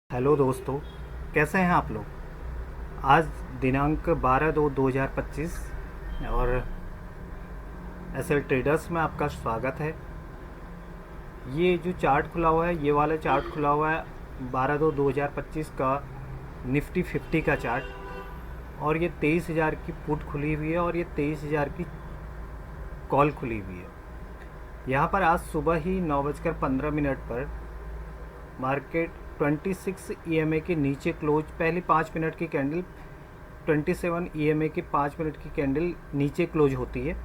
Hello दोस्तों, कैसे हैं आप लोग। आज दिनांक 12/2/2025 और एसएल ट्रेडर्स में आपका स्वागत है। ये जो चार्ट खुला हुआ है, ये वाला चार्ट खुला हुआ है 12/2/2025 का निफ्टी 50 का चार्ट। और ये 23,000 की पुट खुली हुई है और ये 23,000 की कॉल खुली हुई है। यहाँ पर आज सुबह ही 9:15 पर मार्केट 26 ईएमए के नीचे क्लोज, पहली 5 मिनट की कैंडल 27 ईएमए की 5 मिनट की कैंडल नीचे क्लोज होती है।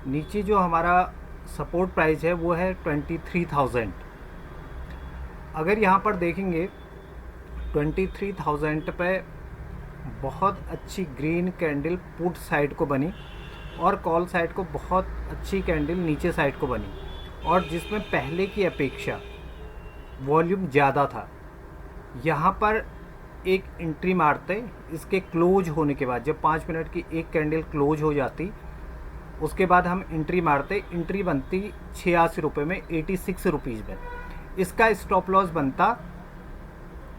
नीचे जो हमारा सपोर्ट प्राइस है वो है 23,000। अगर यहाँ पर देखेंगे 23,000 पे बहुत अच्छी ग्रीन कैंडल पुट साइड को बनी और कॉल साइड को बहुत अच्छी कैंडल नीचे साइड को बनी, और जिसमें पहले की अपेक्षा वॉल्यूम ज़्यादा था। यहाँ पर एक एंट्री मारते, इसके क्लोज होने के बाद जब 5 मिनट की एक कैंडल क्लोज हो जाती, उसके बाद हम एंट्री मारते, एंट्री बनती 86 रुपये में, 86 रुपीज़ में। इसका स्टॉप लॉस बनता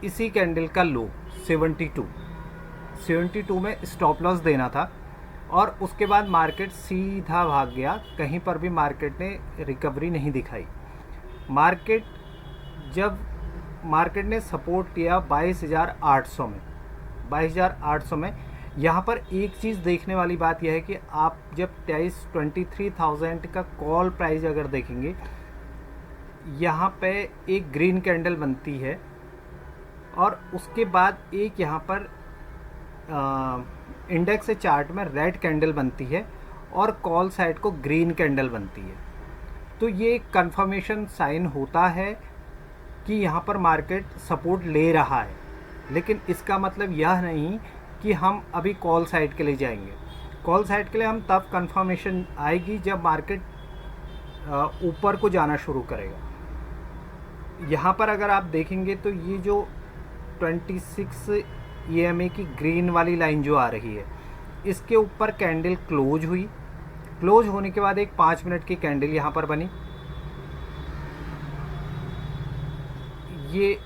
इसी कैंडल का लो 72 में स्टॉप लॉस देना था। और उसके बाद मार्केट सीधा भाग गया, कहीं पर भी मार्केट ने रिकवरी नहीं दिखाई। मार्केट ने सपोर्ट किया 22,800 में, 22,800 में। यहाँ पर एक चीज़ देखने वाली बात यह है कि आप जब 23,000 का कॉल प्राइस अगर देखेंगे, यहाँ पे एक ग्रीन कैंडल बनती है और उसके बाद एक यहाँ पर इंडेक्स चार्ट में रेड कैंडल बनती है और कॉल साइड को ग्रीन कैंडल बनती है। तो ये कंफर्मेशन साइन होता है कि यहाँ पर मार्केट सपोर्ट ले रहा है, लेकिन इसका मतलब यह नहीं कि हम अभी कॉल साइड के लिए जाएंगे। कॉल साइड के लिए हम तब कंफर्मेशन आएगी जब मार्केट ऊपर को जाना शुरू करेगा। यहाँ पर अगर आप देखेंगे तो ये जो 26 ईएमए की ग्रीन वाली लाइन जो आ रही है, इसके ऊपर कैंडल क्लोज हुई। क्लोज होने के बाद एक 5 मिनट की कैंडल यहाँ पर बनी। ये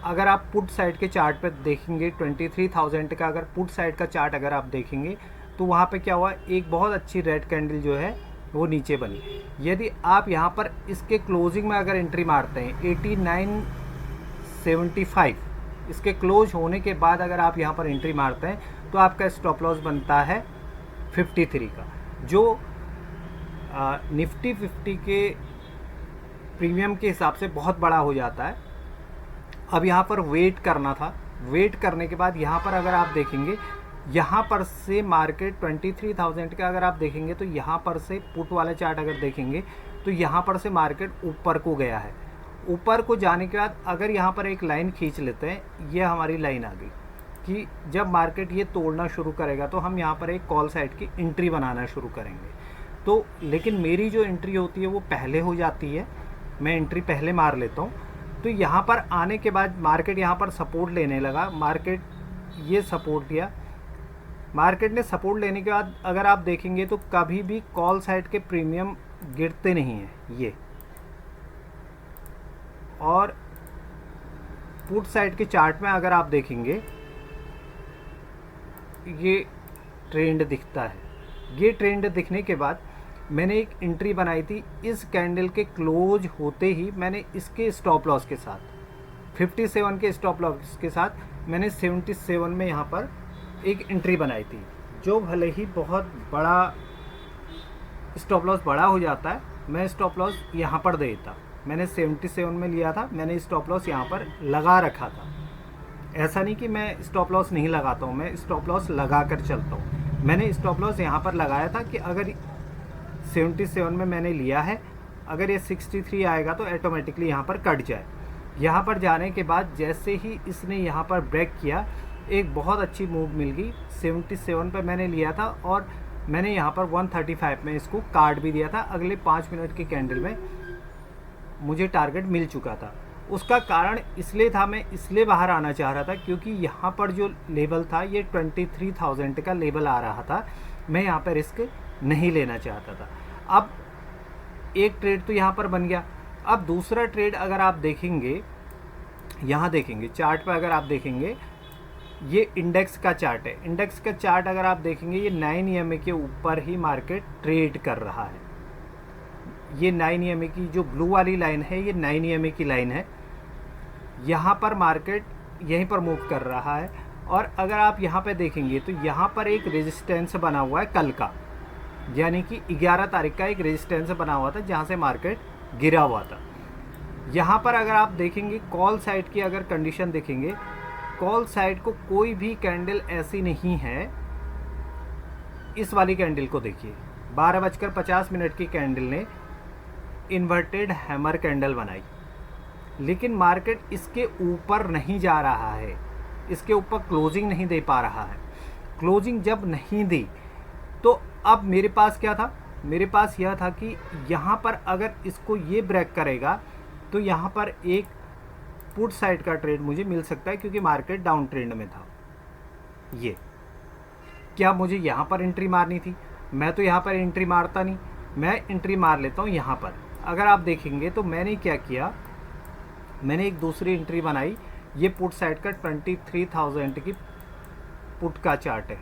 अगर आप पुट साइड के चार्ट पे देखेंगे, 23,000 का अगर पुट साइड का चार्ट अगर आप देखेंगे तो वहाँ पे क्या हुआ, एक बहुत अच्छी रेड कैंडल जो है वो नीचे बनी। यदि आप यहाँ पर इसके क्लोजिंग में अगर एंट्री मारते हैं 89.75, इसके क्लोज होने के बाद अगर आप यहाँ पर एंट्री मारते हैं तो आपका स्टॉप लॉस बनता है 53 का, जो निफ्टी 50 के प्रीमियम के हिसाब से बहुत बड़ा हो जाता है। अब यहाँ पर वेट करना था। वेट करने के बाद यहाँ पर अगर आप देखेंगे, यहाँ पर से मार्केट 23,000 का अगर आप देखेंगे तो यहाँ पर से पुट वाला चार्ट अगर देखेंगे तो यहाँ पर से मार्केट ऊपर को गया है। ऊपर को जाने के बाद अगर यहाँ पर एक लाइन खींच लेते हैं, ये हमारी लाइन आ गई कि जब मार्केट ये तोड़ना शुरू करेगा तो हम यहाँ पर एक कॉल साइड की एंट्री बनाना शुरू करेंगे। तो लेकिन मेरी जो एंट्री होती है वो पहले हो जाती है, मैं एंट्री पहले मार लेता हूँ। तो यहाँ पर आने के बाद मार्केट यहाँ पर सपोर्ट लेने लगा। मार्केट ये सपोर्ट दिया। मार्केट ने सपोर्ट लेने के बाद अगर आप देखेंगे तो कभी भी कॉल साइड के प्रीमियम गिरते नहीं हैं ये, और पुट साइड के चार्ट में अगर आप देखेंगे ये ट्रेंड दिखता है। ये ट्रेंड दिखने के बाद मैंने एक एंट्री बनाई थी इस कैंडल के क्लोज होते ही। मैंने इसके स्टॉप लॉस के साथ 57 के स्टॉप लॉस के साथ मैंने 77 में यहाँ पर एक एंट्री बनाई थी, जो भले ही बहुत बड़ा स्टॉप लॉस बड़ा हो जाता है, मैं स्टॉप लॉस यहाँ पर देता। मैंने 77 में लिया था, मैंने स्टॉप लॉस यहाँ पर लगा रखा था। ऐसा नहीं कि मैं स्टॉप लॉस नहीं लगाता हूँ, मैं स्टॉप लॉस लगा कर चलता हूँ। मैंने स्टॉप लॉस यहाँ पर लगाया था कि अगर 77 में मैंने लिया है, अगर ये 63 आएगा तो ऑटोमेटिकली यहाँ पर कट जाए। यहाँ पर जाने के बाद जैसे ही इसने यहाँ पर ब्रेक किया, एक बहुत अच्छी मूव मिल गई। 77 पे मैंने लिया था और मैंने यहाँ पर 135 में इसको काट भी दिया था। अगले 5 मिनट की कैंडल में मुझे टारगेट मिल चुका था। उसका कारण इसलिए था, मैं इसलिए बाहर आना चाह रहा था क्योंकि यहाँ पर जो लेवल था ये 23,000 का लेवल आ रहा था। मैं यहाँ पर रिस्क नहीं लेना चाहता था। अब एक ट्रेड तो यहाँ पर बन गया। अब दूसरा ट्रेड अगर आप देखेंगे यहाँ देखेंगे चार्ट पर, अगर आप देखेंगे ये इंडेक्स का चार्ट है। इंडेक्स का चार्ट अगर आप देखेंगे ये 9 EMA के ऊपर ही मार्केट ट्रेड कर रहा है। ये 9 EMA की जो ब्लू वाली लाइन है ये 9 EMA की लाइन है। यहाँ पर मार्केट यहीं पर मूव कर रहा है। और अगर आप यहाँ पे देखेंगे तो यहाँ पर एक रेजिस्टेंस बना हुआ है कल का, यानी कि 11 तारीख का एक रेजिस्टेंस बना हुआ था जहाँ से मार्केट गिरा हुआ था। यहाँ पर अगर आप देखेंगे कॉल साइड की अगर कंडीशन देखेंगे, कॉल साइड को कोई भी कैंडल ऐसी नहीं है। इस वाली कैंडल को देखिए, 12:50 की कैंडल ने इन्वर्टेड हैमर कैंडल बनाई, लेकिन मार्केट इसके ऊपर नहीं जा रहा है, इसके ऊपर क्लोजिंग नहीं दे पा रहा है। क्लोजिंग जब नहीं दी तो अब मेरे पास क्या था, मेरे पास यह था कि यहाँ पर अगर इसको ये ब्रेक करेगा तो यहाँ पर एक पुट साइड का ट्रेड मुझे मिल सकता है, क्योंकि मार्केट डाउन ट्रेंड में था। ये क्या मुझे यहाँ पर एंट्री मारनी थी? मैं तो यहाँ पर एंट्री मारता नहीं, मैं एंट्री मार लेता हूँ यहाँ पर। अगर आप देखेंगे तो मैंने क्या किया, मैंने एक दूसरी एंट्री बनाई। ये पुट साइड का 23,000 की पुट का चार्ट है।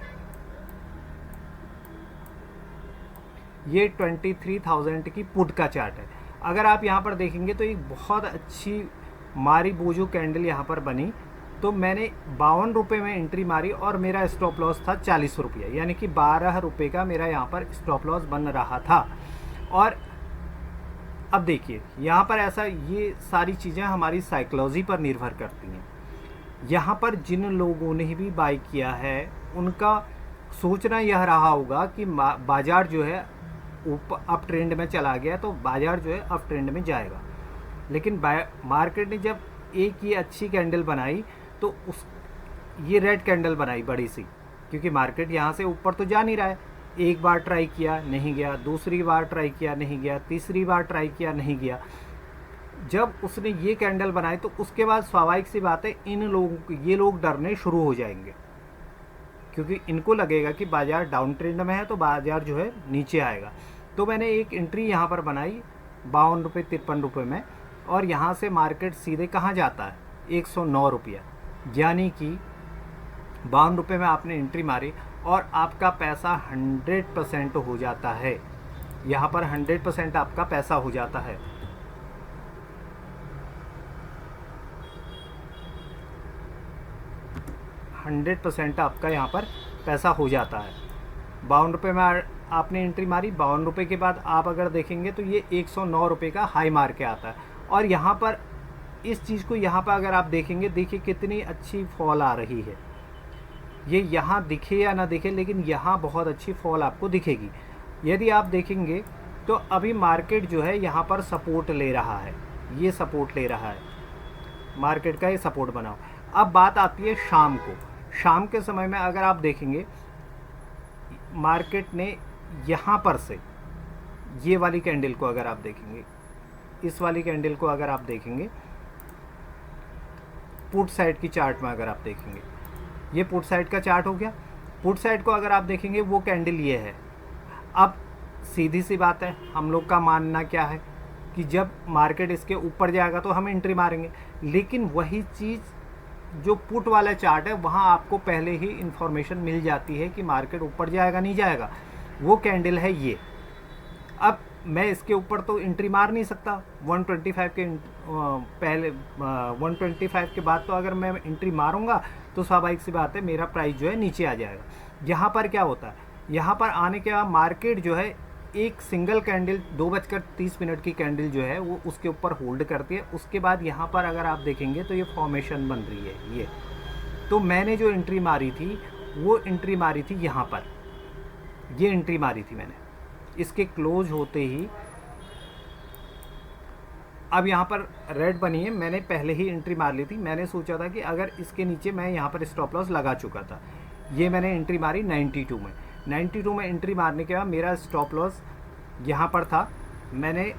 ये 23,000 की पुट का चार्ट है। अगर आप यहाँ पर देखेंगे तो एक बहुत अच्छी मारी बोझो कैंडल यहाँ पर बनी। तो मैंने 52 रुपये में एंट्री मारी और मेरा स्टॉप लॉस था 40 रुपये, यानी कि 12 रुपये का मेरा यहाँ पर स्टॉप लॉस बन रहा था। और अब देखिए यहाँ पर ऐसा, ये सारी चीज़ें हमारी साइकोलॉजी पर निर्भर करती हैं। यहाँ पर जिन लोगों ने भी बाई किया है उनका सोचना यह रहा होगा कि बाज़ार जो है ऊपर अप ट्रेंड में चला गया तो बाज़ार जो है अप ट्रेंड में जाएगा। लेकिन मार्केट ने जब एक ये अच्छी कैंडल बनाई तो ये रेड कैंडल बनाई बड़ी सी, क्योंकि मार्केट यहाँ से ऊपर तो जा नहीं रहा है। एक बार ट्राई किया नहीं गया, दूसरी बार ट्राई किया नहीं गया, तीसरी बार ट्राई किया नहीं गया। जब उसने ये कैंडल बनाई तो उसके बाद स्वाभाविक सी बात है इन लोगों को, ये लोग डरने शुरू हो जाएंगे, क्योंकि इनको लगेगा कि बाज़ार डाउन ट्रेंड में है तो बाज़ार जो है नीचे आएगा। तो मैंने एक एंट्री यहाँ पर बनाई 52 रुपये 53 रुपये में, और यहाँ से मार्केट सीधे कहाँ जाता है 109 रुपया, यानी कि 52 रुपये में आपने एंट्री मारी और आपका पैसा 100% हो जाता है। यहाँ पर 100% आपका पैसा हो जाता है। आपका यहाँ पर पैसा हो जाता है। 52 रुपये में आपने एंट्री मारी, 52 रुपये के बाद आप अगर देखेंगे तो ये 109 रुपये का हाई मार के आता है। और यहाँ पर इस चीज़ को यहाँ पर अगर आप देखेंगे, देखिए कितनी अच्छी फॉल आ रही है। ये यहाँ दिखे या ना दिखे, लेकिन यहाँ बहुत अच्छी फॉल आपको दिखेगी। यदि आप देखेंगे तो अभी मार्केट जो है यहाँ पर सपोर्ट ले रहा है, ये सपोर्ट ले रहा है, मार्केट का ये सपोर्ट बनाओ। अब बात आती है शाम को। शाम के समय में अगर आप देखेंगे मार्केट ने यहाँ पर से ये वाली कैंडल को अगर आप देखेंगे, इस वाली कैंडल को अगर आप देखेंगे पुट साइड की चार्ट में, अगर आप देखेंगे ये पुट साइड का चार्ट हो गया। पुट साइड को अगर आप देखेंगे वो कैंडल ये है। अब सीधी सी बात है, हम लोग का मानना क्या है कि जब मार्केट इसके ऊपर जाएगा तो हम एंट्री मारेंगे, लेकिन वही चीज़ जो पुट वाला चार्ट है वहाँ आपको पहले ही इंफॉर्मेशन मिल जाती है कि मार्केट ऊपर जाएगा नहीं जाएगा। वो कैंडल है ये। अब मैं इसके ऊपर तो एंट्री मार नहीं सकता 125 के पहले, 125 के बाद तो अगर मैं एंट्री मारूंगा तो स्वाभाविक सी बात है मेरा प्राइस जो है नीचे आ जाएगा। यहाँ पर क्या होता है, यहाँ पर आने के बाद मार्केट जो है एक सिंगल कैंडल 2:30 की कैंडल जो है वो उसके ऊपर होल्ड करती है। उसके बाद यहाँ पर अगर आप देखेंगे तो ये फॉर्मेशन बन रही है ये। तो मैंने जो एंट्री मारी थी वो एंट्री मारी थी यहाँ पर, ये एंट्री मारी थी मैंने इसके क्लोज होते ही। अब यहाँ पर रेड बनी है, मैंने पहले ही एंट्री मार ली थी। मैंने सोचा था कि अगर इसके नीचे, मैं यहाँ पर स्टॉप लॉस लगा चुका था, ये मैंने एंट्री मारी 92 में। 92 में एंट्री मारने के बाद मेरा स्टॉप लॉस यहाँ पर था, मैंने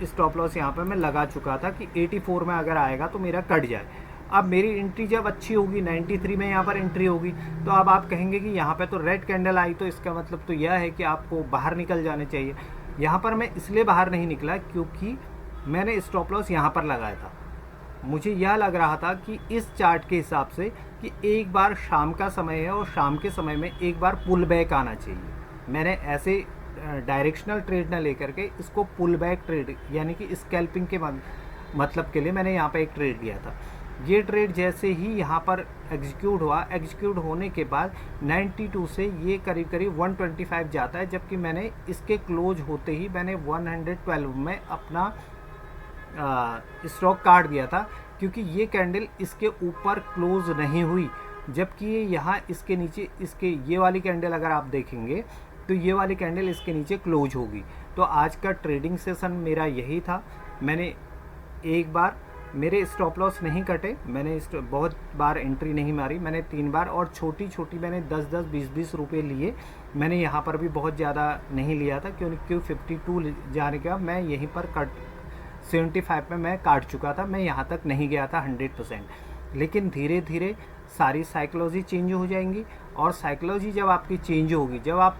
स्टॉप लॉस यहाँ पर मैं लगा चुका था कि 84 में अगर आएगा तो मेरा कट जाए। अब मेरी एंट्री जब अच्छी होगी 93 में यहाँ पर एंट्री होगी, तो अब आप कहेंगे कि यहाँ पे तो रेड कैंडल आई तो इसका मतलब तो यह है कि आपको बाहर निकल जाने चाहिए। यहाँ पर मैं इसलिए बाहर नहीं निकला क्योंकि मैंने स्टॉप लॉस यहाँ पर लगाया था। मुझे यह लग रहा था कि इस चार्ट के हिसाब से कि एक बार शाम का समय है और शाम के समय में एक बार पुल बैक आना चाहिए। मैंने ऐसे डायरेक्शनल ट्रेड ना लेकर के इसको पुल बैक ट्रेड यानी कि स्कैल्पिंग के मतलब के लिए मैंने यहाँ पे एक ट्रेड लिया था। ये ट्रेड जैसे ही यहाँ पर एग्जीक्यूट हुआ, एग्जीक्यूट होने के बाद 92 से ये करीब करीब 125 जाता है, जबकि मैंने इसके क्लोज होते ही मैंने 112 में अपना स्टॉक काट दिया था, क्योंकि ये कैंडल इसके ऊपर क्लोज नहीं हुई, जबकि ये यहाँ इसके नीचे इसके ये वाली कैंडल अगर आप देखेंगे तो ये वाली कैंडल इसके नीचे क्लोज होगी। तो आज का ट्रेडिंग सेशन मेरा यही था। मैंने एक बार मेरे स्टॉप लॉस नहीं कटे, मैंने बहुत बार एंट्री नहीं मारी, मैंने 3 बार और छोटी छोटी मैंने 10-10 20-20 रुपये लिए। मैंने यहाँ पर भी बहुत ज़्यादा नहीं लिया था, क्योंकि 52 जाने के बाद मैं यहीं पर 75 में मैं काट चुका था, मैं यहाँ तक नहीं गया था 100%। लेकिन धीरे धीरे सारी साइकोलॉजी चेंज हो जाएंगी, और साइकोलॉजी जब आपकी चेंज होगी, जब आप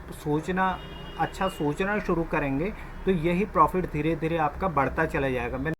अच्छा सोचना शुरू करेंगे, तो यही प्रॉफिट धीरे धीरे आपका बढ़ता चला जाएगा।